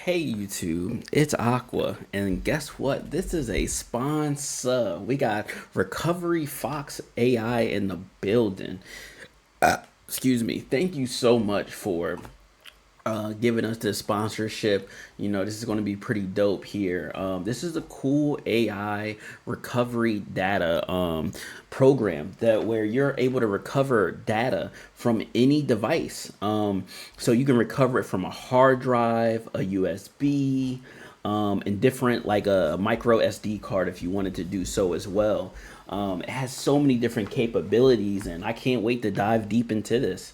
Hey YouTube, it's Aqua, and guess what? This is a sponsor. We got RecoveryFox AI in the building. Excuse me. Thank you so much for giving us this sponsorship. You know, this is going to be pretty dope here. This is a cool AI recovery data program that where you're able to recover data from any device. So you can recover it from a hard drive, a USB, and different like a micro SD card if you wanted to do so as well. It has so many different capabilities, and I can't wait to dive deep into this.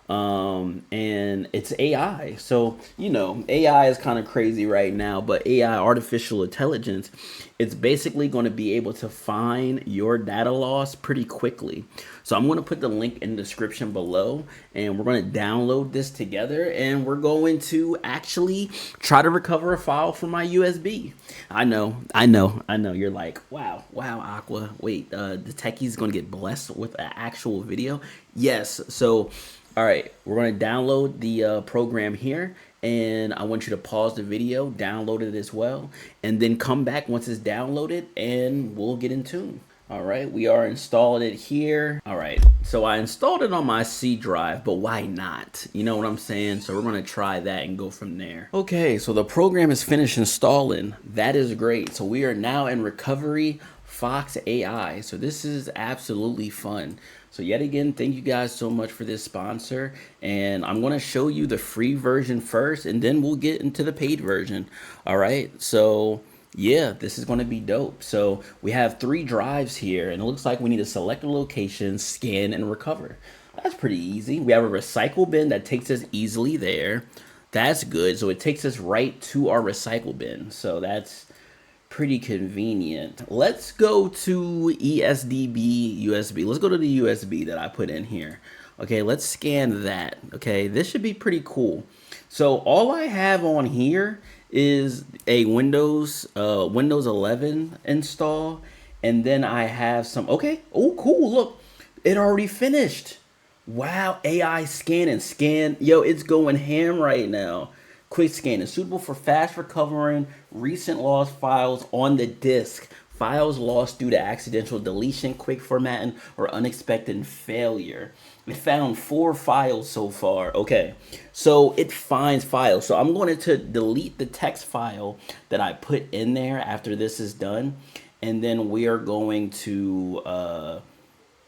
And it's AI. So, you know, AI is kind of crazy right now, but AI, artificial intelligence, it's basically going to be able to find your data loss pretty quickly. So I'm going to put the link in the description below, and we're going to download this together, and we're going to actually try to recover a file from my USB. I know. You're like, wow, Aqua. Wait, the techie's going to get blessed with an actual video. Yes. So all right, we're going to download the program here, and I want you to pause the video, download it as well, and then come back once it's downloaded, and we'll get in tune. All right, we are installed it here. All right, so I installed it on my C drive, but why not? You know what I'm saying? So we're going to try that and go from there. Okay, so the program is finished installing. That is great. So we are now in RecoveryFox AI. So this is absolutely fun. So yet again, thank you guys so much for this sponsor, and I'm going to show you the free version first, and then we'll get into the paid version. All right, so yeah, this is going to be dope. So we have 3 drives here, and it looks like we need to select a location, scan, and recover. That's pretty easy. We have a recycle bin that takes us easily there. That's good. So it takes us right to our recycle bin. So that's pretty convenient. Let's go to ESDB USB. Let's go to the USB that I put in here. Okay, let's scan that. Okay, this should be pretty cool. So all I have on here is a Windows 11 install, and then I have some. Okay, oh cool, look, it already finished. Wow, AI scan and scan. Yo, it's going ham right now. Quick scan is suitable for fast recovering recent lost files on the disk. Files lost due to accidental deletion, quick formatting, or unexpected failure. It found 4 files so far. Okay, so it finds files. So I'm going to delete the text file that I put in there after this is done. And then we are going to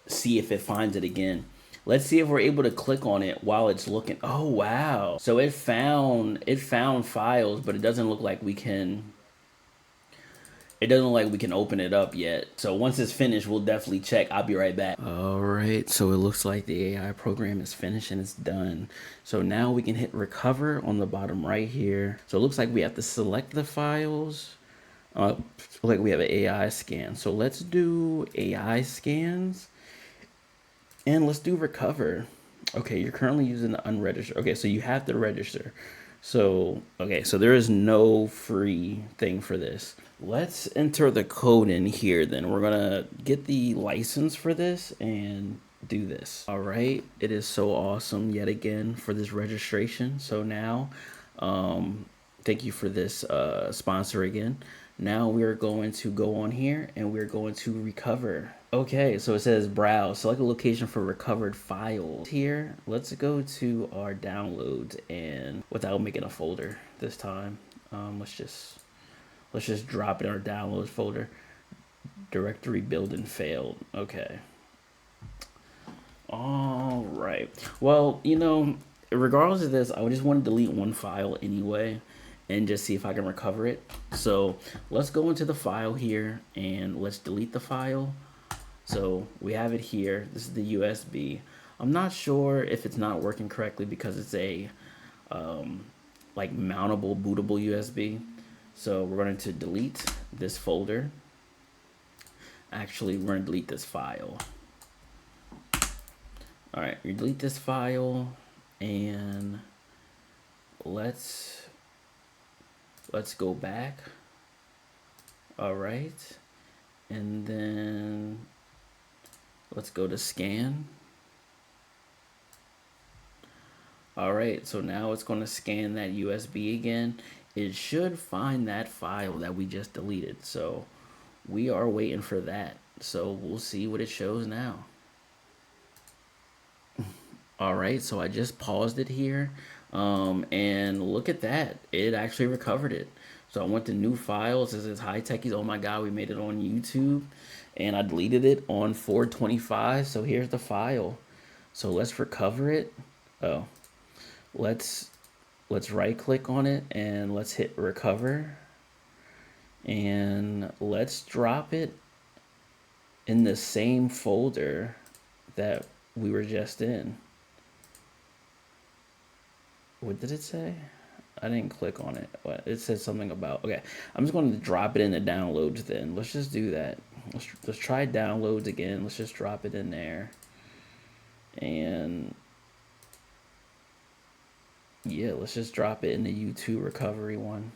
see if it finds it again. Let's see if we're able to click on it while it's looking. Oh, wow. So it found files, but it doesn't look like we can open it up yet. So once it's finished, we'll definitely check. I'll be right back. All right, so it looks like the AI program is finished and it's done. So now we can hit recover on the bottom right here. So it looks like we have to select the files. Like we have an AI scan. So let's do AI scans. And let's do recover. Okay, you're currently using the unregistered. Okay, so you have to register. So, okay, so there is no free thing for this. Let's enter the code in here then. We're gonna get the license for this and do this. All right, it is so awesome yet again for this registration. So now, thank you for this sponsor again. Now we're going to go on here and we're going to recover. Okay, so it says browse, select a location for recovered files. Here, let's go to our downloads, and without making a folder this time, let's just drop it in our downloads folder. Directory building failed. Okay. All right. Well, you know, regardless of this, I just want to delete one file anyway and just see if I can recover it. So let's go into the file here and let's delete the file. So we have it here. This is the USB. I'm not sure if it's not working correctly because it's a like mountable, bootable USB. So we're going to delete this folder. Actually, we're going to delete this file. All right, we delete this file and let's go back. All right, and then let's go to scan. All right, so now it's going to scan that USB again, it should find that file that we just deleted. So we are waiting for that. So we'll see what it shows now. All right, so I just paused it here. And look at that. It actually recovered it. So I went to new files. This is high techies. Oh my God, we made it on YouTube. And I deleted it on 425. So here's the file. So let's recover it. Oh, let's right click on it and let's hit recover. And let's drop it in the same folder that we were just in. What did it say? I didn't click on it. What it said something about. Okay, I'm just going to drop it in the downloads. Then let's just do that. Let's try downloads again. Let's just drop it in there. And yeah, let's just drop it in the YouTube recovery one.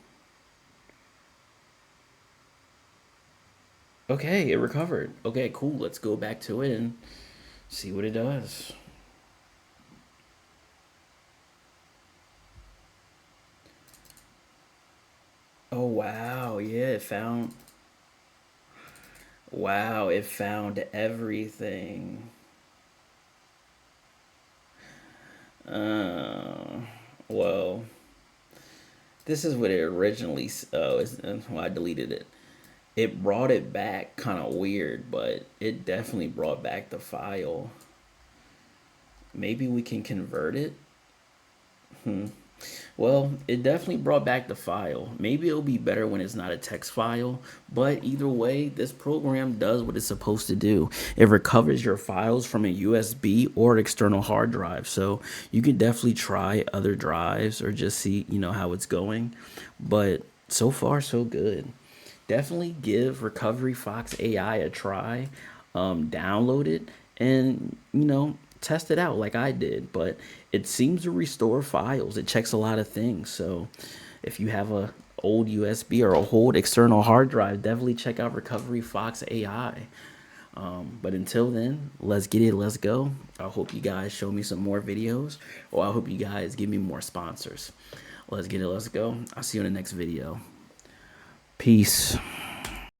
Okay, it recovered. Okay, cool. Let's go back to it and see what it does. Oh wow, yeah, it found. Wow, it found everything. Uh, well, this is what it originally. Oh, well, I deleted it. It brought it back kind of weird, but it definitely brought back the file. Maybe we can convert it. Well, it definitely brought back the file. Maybe it'll be better when it's not a text file, but either way, this program does what it's supposed to do. It recovers your files from a USB or external hard drive. So you can definitely try other drives or just see, how it's going. But so far, so good. Definitely give RecoveryFox AI a try. Download it and, test it out like I did. But it seems to restore files. It checks a lot of things. So if you have a old USB or a old external hard drive, definitely check out RecoveryFox AI. But until then, let's get it. Let's go. I hope you guys show me some more videos, or I hope you guys give me more sponsors. Let's get it. Let's go. I'll see you in the next video. Peace.